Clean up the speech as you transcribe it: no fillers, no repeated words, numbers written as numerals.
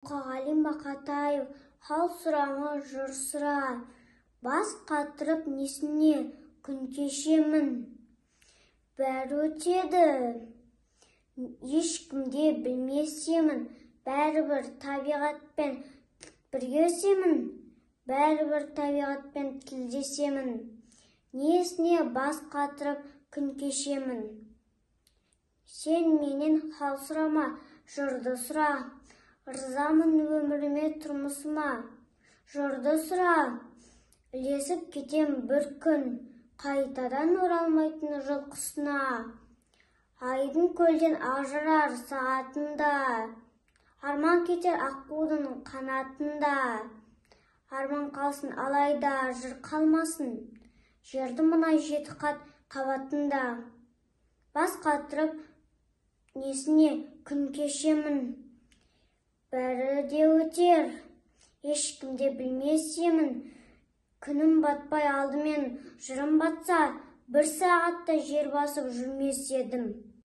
Мұқағали Мақатаев, хал сұрамы жыр сұра, бас қатырып несіне күн кешемін. Бәрі өтеді, ешкімде білмесемін, бәрібір табиғатпен бірге өсемін, бәрібір табиғатпен тілдесемін. Несіне бас қатырып күн кешемін. Сен менен хал сұрама, жырды сұра, ырзамын өміріме тұрмысыма. Жырды сұра, ілесіп кетем бір күн, қайтадан оралмайтын жылқысына. Айдың көлден ажырар сағатында, арман кетер аққудың қанатында. Арман қалсын алайда, жыр қалмасын, жерді мұнай жеті қат қабатында. Бас қатырып несіне күн кешемін. Бәрі де өтер, ешкімде білмесемін. Күнім батпай алдымен, жырым батса, бір сағатта жер басып жүрмес едім.